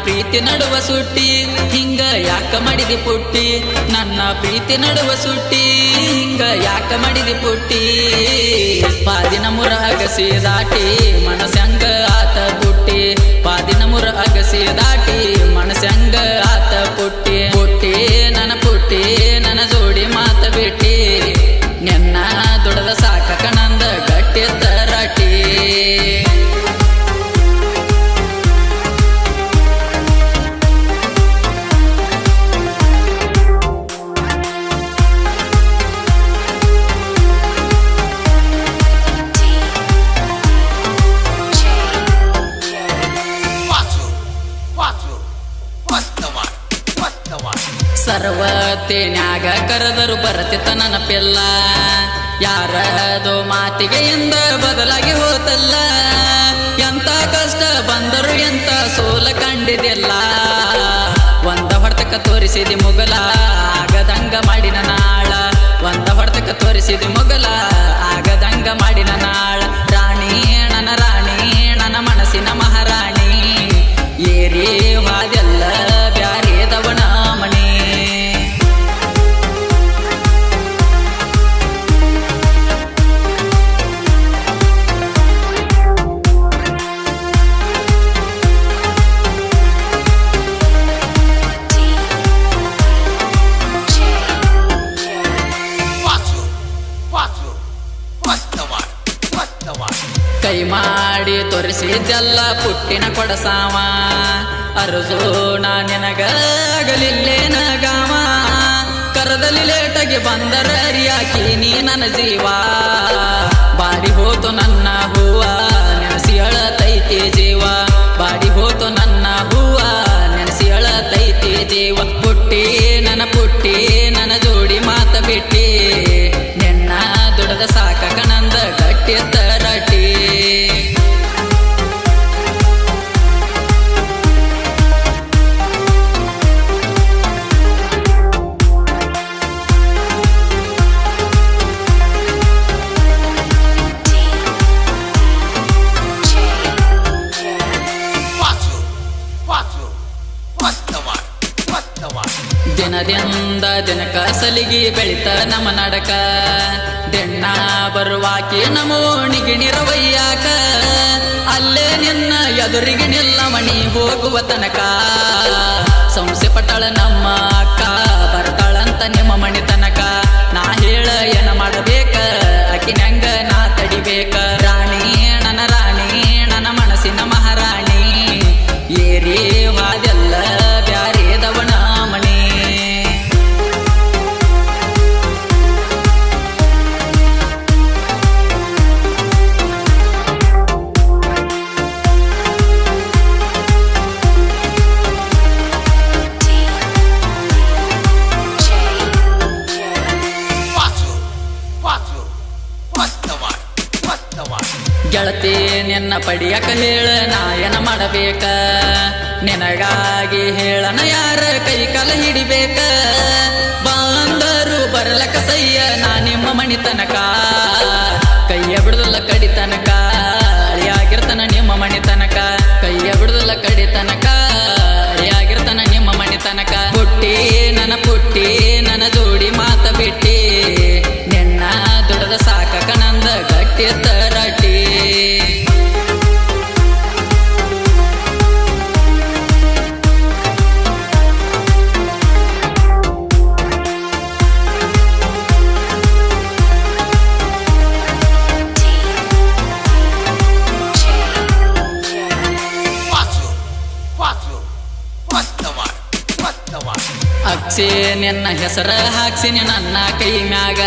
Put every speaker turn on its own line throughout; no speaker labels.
ಪ್ರೀತಿ ನಡುವ ಸುಟ್ಟಿ ಹಿಂಗ ಯಾಕ ಮಾಡಿದಿ ಪುಟ್ಟಿ ನನ್ನ ಪ್ರೀತಿ ನಡುವ ಸುಟ್ಟಿ ಹಿಂಗ ಯಾಕ ಮಾಡಿದಿ ಪುಟ್ಟಿ ಪಾದಿನ ಮುರ ಅಗಸಿ ದಾಟಿ ಮನಸ್ಸಂಗ ಆತ ಪುಟ್ಟಿ ಪಾದಿನ ಮುರ ಅಗಸಿ ದಾಟಿ ಮನಸ್ಸಂಗ ಆತ ಪುಟ್ಟಿ ಪುಟ್ಟಿ ನನ್ನ ಜೋಡಿ ಮಾತ ಬಿಟ್ಟಿ ನೆನ್ನ ದುಡದ ಸಾಕ ಕಣಂದ ಗಟ್ಟಿ ತರಾಟಿ ಸರ್ವತೇನ್ಯಾಗ ಕರೆದರು ಬರತಿತ್ತ ನೆನಪಿಲ್ಲ ಯಾರದೋ ಮಾತಿಗೆ ಎಂದ ಬದಲಾಗಿ ಹೋತಲ್ಲ ಎಂತ ಕಷ್ಟ ಬಂದರು ಎಂತ ಸೋಲ ಕಂಡಿದೆಲ್ಲ ಒಂದ ಹೊಡೆತಕ್ಕ ತೋರಿಸಿದಿ ಮುಗಲ ಆಗದಂಗ ಮಾಡಿನ ನಾಳ ಒಂದ ಹೊಡೆತಕ್ಕ ತೋರಿಸಿದಿ ಮುಗಲ ಆಗದಂಗ ಮಾಡಿನ ನಾಳ ರಾಣಿ ನನ್ನ ಮನಸ್ಸಿನ ಮಹಾರಾಣಿ ಏರಿ ವಾದೆಲ್ಲ ಬ್ಯಾರೇದವನ ಮಣಿ ಕೈ ಮಾಡಿ ತೋರಿಸಿದ್ದೆಲ್ಲ ಪುಟ್ಟಿನ ಕೊಡಸಾವ ಅರಸು ನಿನಗ ಆಗಲಿಲ್ಲೇನ ಗಾಮ ಕರದಲ್ಲಿ ಲೇಟಾಗಿ ಬಂದರ ಅರಿಯಾಕಿ ನೀ ನನ್ನ ಜೀವ ಬಾಡಿ ಹೋತು ನನ್ನ ಹೂವ ನೆನೆಸಿ ಅಳತೈತಿ ಜೀವ ಬಾಡಿ ಹೋತು ನನ್ನ ಹೂವ ನೆನೆಸಿ ಅಳತೈತಿ ಜೀವ ಪುಟ್ಟಿ ನನ್ನ ಜೋಡಿ ಮಾತ ಬಿಟ್ಟಿ ನೆನ್ನ ದುಡದ ಸಾಕ ಕಣಂದ ಗಟ್ಟಿ ತರಾಟಿ ದಿನದಿಂದ ದಿನಕ ಸಲಿಗಿ ಬೆಳಿತ ನಮ್ಮ ನಡಕ දෙන්න ಬರುವಾಕಿ ನಮೋಣಿಗೆ ನಿರವಯ್ಯಾಕ ಅಲ್ಲೇ ನಿನ್ನ ಎದುರಿಗೆ ನಿಲ್ಲಮಣಿ ಹೋಗುವ ತನಕ ಸಂಸೆ ಪಟ್ಟಳ ನಮ್ಮ ಅಕ್ಕ ಬರ್ತಾಳಂತ ನಿಮ್ಮ ಮಣಿ ತನಕ ನಾ ಹೇಳ ಏನ ಮಾಡಬೇಕ ಅಕಿನಂಗ ನಾ ತಡಿಬೇಕ ರಾಣಿ ನನ್ನ ಮನಸ್ಸಿನ ಮಹಾರಾಣಿ ಏರಿ ವಾದೆಲ್ಲ ಬ್ಯಾರೇದವನ ಮಣಿ ಗೆಳತಿ ನಿನ್ನ ಪಡಿಯಕ ಹೇಳ ನಾಯನ ಮಾಡಬೇಕ ನಿನಗಾಗಿ ಹೇಳನ ಯಾರ ಕೈ ಕಾಲ ಹಿಡಿಬೇಕ ಬಂದರು ಬರಲಕ ಸಯ್ಯ ನಾ ನಿಮ್ಮ ಮಣಿ ತನಕ ಕೈಯ ಬಿಡುದಲ್ಲ ಕಡಿ ತನಕ ಅಳಿಯಾಗಿರ್ತಾನ ನಿಮ್ಮ ಮಣಿ ತನಕ ಕೈಯ ಬಿಡುದಲ್ಲ ಕಡಿ ತನಕ ಅಳಿಯಾಗಿರ್ತಾನ ನಿಮ್ಮ ಮಣಿ ತನಕ ಪುಟ್ಟಿ ನನ್ನ ಜೋಡಿ ಮಾತ ಬಿಟ್ಟಿ ನಿನ್ನ ದುಡದ ಸಾಕ ಕಣಂದ ಗಟ್ಟಿ ತರಾಟಿ ಅಕ್ಷಿ ನಿನ್ನ ಹೆಸರ ಹಾಕ್ಸಿನಿ ನನ್ನ ಕೈ ಮ್ಯಾಗ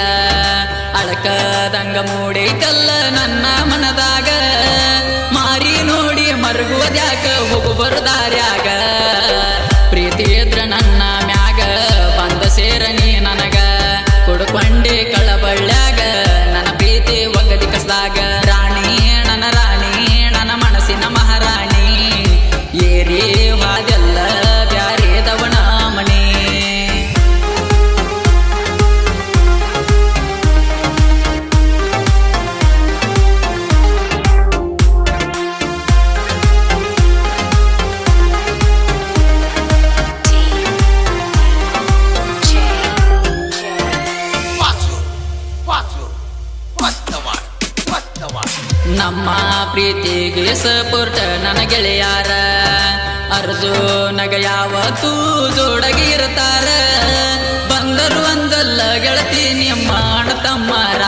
ಅಳಕದಂಗ ಮೂಡೈತಲ್ಲ ನನ್ನ ಮನದಾಗ ಮಾರಿ ನೋಡಿ ಮರುಗುವುದ್ಯಾಕ ಹೋಗು ಬರುದಾರ್ಯಾಗ ಪ್ರೀತಿ ಇದ್ರ ನನ್ನ ಮ್ಯಾಗ ಬಂದ ಸೇರ ನೀ ನನಗ ಕೊಡ್ಕೊಂಡೆ ಕಳಬಳ್ಳ್ಯಾಗ ನನ್ನ ಪ್ರೀತಿ ಒಗದಿ ಕಸ್ದಾಗ ರಾಣಿ ನನ್ನ ಮನಸ್ಸಿನ ಮಹಾರಾಣಿ ಏರಿ ವಾದೆಲ್ಲ ಬ್ಯಾರೇದವನ ಮಣಿ ನಮ್ಮ ಪ್ರೀತಿಗೆ ಸಪೋರ್ಟ್ ನನ್ನ ಗೆಳೆಯಾರ ಅರ್ಜುನಗ ಯಾವತ್ತೂ ಜೋಡಗಿ ಇರ್ತಾರ ಬಂದರು ಅಂದಲ್ಲ ಗೆಳತಿ ನಿಮ್ಮ ಅಣ್ಣ ತಮ್ಮರ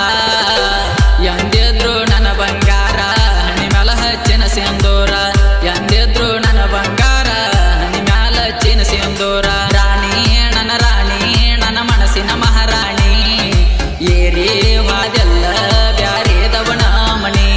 ಎಂದಿದ್ರು ನನ್ನ ಬಂಗಾರ ಹಣಿ ಮ್ಯಾಲ ಹಚ್ಚಿನ ಸಿಂಧೂರ ಎಂದಿದ್ರು ನನ್ನ ಬಂಗಾರ ಹಣಿ ಮ್ಯಾಲ ಹಚ್ಚಿನ ಸಿಂಧೂರ ರಾಣಿ ನನ್ನ ಮನಸ್ಸಿನ ಮಹಾರಾಣಿ ಏರಿ ವಾದೆಲ್ಲ ಬ್ಯಾರೇದವನ ಮಣಿ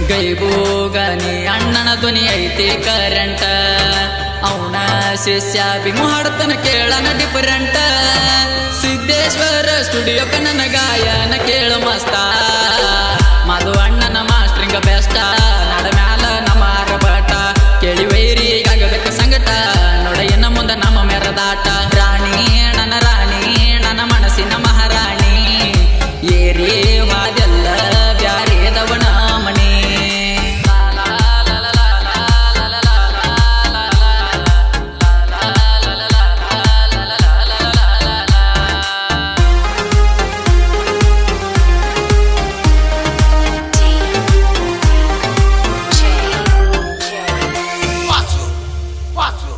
ಗೈಬೂಗನಿ ಅಣ್ಣನ ಧ್ವನಿ ಐತಿ ಕರೆಂಟ ಅವನ ಶಿಷ್ಯ ಬಿಂಗು ಹಾಡ್ತನ ಕೇಳನ ಡಿಫರೆಂಟ್ ಸಿದ್ದೇಶ್ವರ ಸ್ಟುಡಿಯೋಕ ನನ್ನ ಗಾಯನ ಕೇಳು ಮಸ್ತ ಮಧು ಅಣ್ಣನ ಮಾಸ್ಟ್ರಿಂಗ ಬೆಸ್ಟ ನಡ ಮ್ಯಾಲ ನಮ್ಮ ಆರಬಟ ಕೇಳಿ ವೈರಿ ಆಗಬೇಕು ಸಂಗಟ ನೋಡಯ್ಯನ ಮುಂದ ನಮ್ಮ ಮೆರದಾಟ ರಾಣಿ ನನ್ನ ಮನಸ್ಸಿನ ಮಹಾರಾಣಿ ಏರಿ ವಾದೆಲ್ಲ ಬ್ಯಾರೇದವನ ಮಣಿ
Quatro.